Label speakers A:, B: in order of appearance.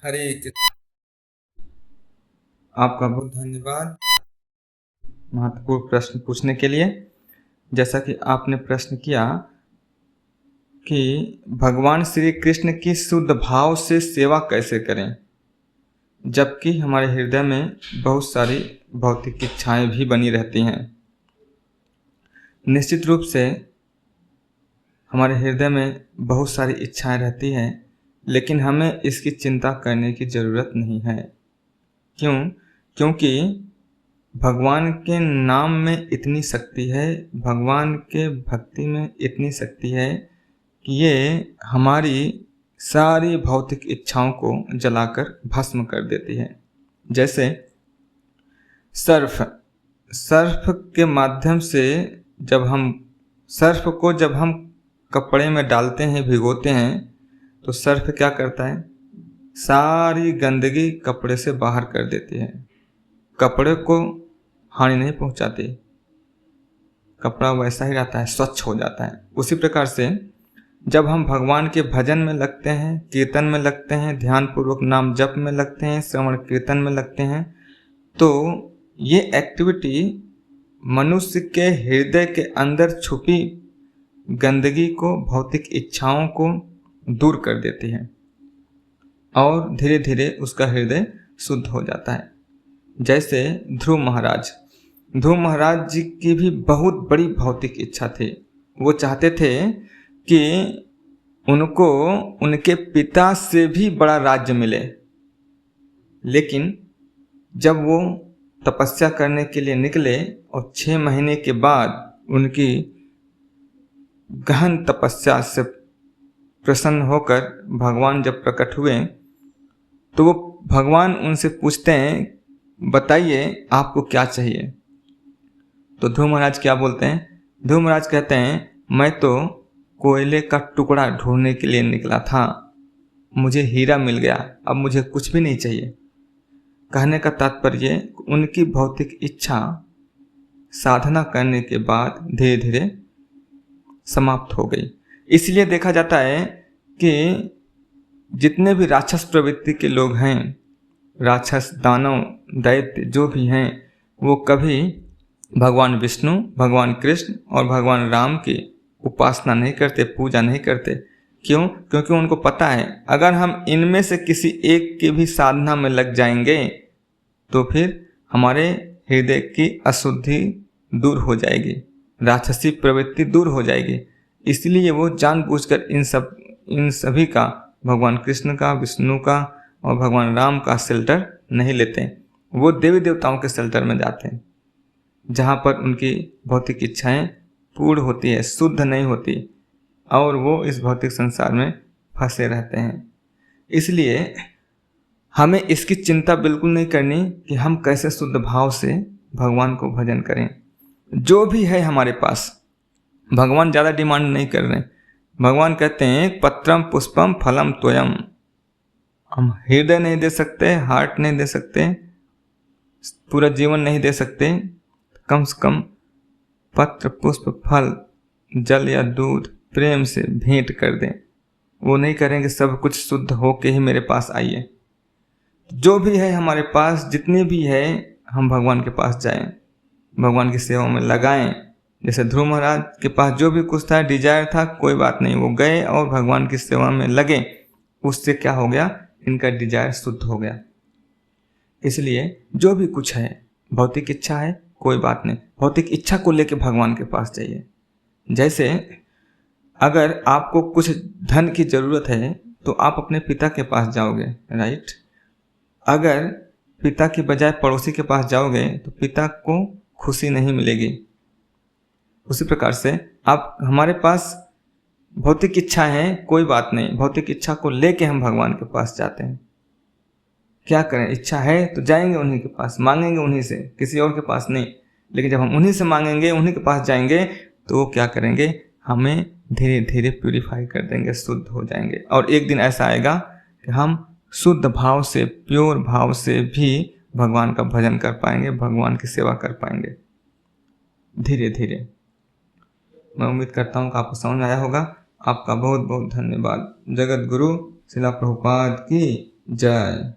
A: हरे कृष्ण। आपका बहुत धन्यवाद महत्वपूर्ण प्रश्न पूछने के लिए। जैसा कि आपने प्रश्न किया कि भगवान श्री कृष्ण की शुद्ध भाव से सेवा कैसे करें, जबकि हमारे हृदय में बहुत सारी भौतिक इच्छाएं भी बनी रहती हैं। निश्चित रूप से हमारे हृदय में बहुत सारी इच्छाएं रहती हैं, लेकिन हमें इसकी चिंता करने की ज़रूरत नहीं है। क्यों? क्योंकि भगवान के नाम में इतनी शक्ति है, भगवान के भक्ति में इतनी शक्ति है कि ये हमारी सारी भौतिक इच्छाओं को जलाकर भस्म कर देती है। जैसे सर्फ के माध्यम से सर्फ को जब हम कपड़े में डालते हैं, भिगोते हैं, तो सर्फ क्या करता है? सारी गंदगी कपड़े से बाहर कर देती है, कपड़े को हानि नहीं पहुंचाती, कपड़ा वैसा ही रहता है, स्वच्छ हो जाता है। उसी प्रकार से जब हम भगवान के भजन में लगते हैं, कीर्तन में लगते हैं, ध्यानपूर्वक नाम जप में लगते हैं, श्रवण कीर्तन में लगते हैं, तो ये एक्टिविटी मनुष्य के हृदय के अंदर छुपी गंदगी को, भौतिक इच्छाओं को दूर कर देती है और धीरे धीरे उसका हृदय शुद्ध हो जाता है। जैसे ध्रुव महाराज जी की भी बहुत बड़ी भौतिक इच्छा थी। वो चाहते थे कि उनको उनके पिता से भी बड़ा राज्य मिले, लेकिन जब वो तपस्या करने के लिए निकले और 6 महीने के बाद उनकी गहन तपस्या से प्रसन्न होकर भगवान जब प्रकट हुए, तो वो भगवान उनसे पूछते हैं, बताइए आपको क्या चाहिए? तो ध्रुव महाराज क्या बोलते हैं? ध्रुव महाराज कहते हैं, मैं तो कोयले का टुकड़ा ढूंढने के लिए निकला था, मुझे हीरा मिल गया, अब मुझे कुछ भी नहीं चाहिए। कहने का तात्पर्य उनकी भौतिक इच्छा साधना करने के बाद धीरे धीरे समाप्त हो गई। इसलिए देखा जाता है कि जितने भी राक्षस प्रवृत्ति के लोग हैं, राक्षस, दानव, दैत्य जो भी हैं, वो कभी भगवान विष्णु, भगवान कृष्ण और भगवान राम की उपासना नहीं करते, पूजा नहीं करते। क्यों? क्योंकि उनको पता है अगर हम इनमें से किसी एक की भी साधना में लग जाएंगे तो फिर हमारे हृदय की अशुद्धि दूर हो जाएगी, राक्षसी प्रवृत्ति दूर हो जाएगी। इसलिए वो जानबूझकर इन सभी का, भगवान कृष्ण का, विष्णु का और भगवान राम का शेल्टर नहीं लेते। वो देवी देवताओं के शेल्टर में जाते हैं, जहाँ पर उनकी भौतिक इच्छाएं पूर्ण होती है, शुद्ध नहीं होती, और वो इस भौतिक संसार में फंसे रहते हैं। इसलिए हमें इसकी चिंता बिल्कुल नहीं करनी कि हम कैसे शुद्ध भाव से भगवान को भजन करें। जो भी है हमारे पास, भगवान ज़्यादा डिमांड नहीं कर रहे। भगवान कहते हैं, पत्रम पुष्पम फलम त्वयम। हम हृदय नहीं दे सकते, हार्ट नहीं दे सकते, पूरा जीवन नहीं दे सकते, कम से कम पत्र, पुष्प, फल, जल या दूध प्रेम से भेंट कर दें। वो नहीं करेंगे सब कुछ शुद्ध होके ही मेरे पास आइए। जो भी है हमारे पास, जितने भी है, हम भगवान के पास जाएं, भगवान की सेवा में लगाएं। जैसे ध्रुव महाराज के पास जो भी कुछ था, डिजायर था, कोई बात नहीं, वो गए और भगवान की सेवा में लगे। उससे क्या हो गया? इनका डिजायर शुद्ध हो गया। इसलिए जो भी कुछ है, भौतिक इच्छा है, कोई बात नहीं, भौतिक इच्छा को लेके भगवान के पास जाइए। जैसे अगर आपको कुछ धन की जरूरत है तो आप अपने पिता के पास जाओगे, राइट? अगर पिता की बजाय पड़ोसी के पास जाओगे तो पिता को खुशी नहीं मिलेगी। उसी प्रकार से हमारे पास भौतिक इच्छा है, कोई बात नहीं, भौतिक इच्छा को लेके हम भगवान के पास जाते हैं। क्या करें? इच्छा है तो जाएंगे उन्हीं के पास, मांगेंगे उन्हीं से, किसी और के पास नहीं। लेकिन जब हम उन्हीं से मांगेंगे, उन्हीं के पास जाएंगे, तो वो क्या करेंगे? हमें धीरे धीरे प्यूरिफाई कर देंगे, शुद्ध हो जाएंगे। और एक दिन ऐसा आएगा कि हम शुद्ध भाव से, प्योर भाव से भी भगवान का भजन कर पाएंगे, भगवान की सेवा कर पाएंगे धीरे धीरे। मैं उम्मीद करता हूँ कि आपको समझ में आया होगा। आपका बहुत बहुत धन्यवाद। जगत गुरु श्रील प्रभुपाद की जय।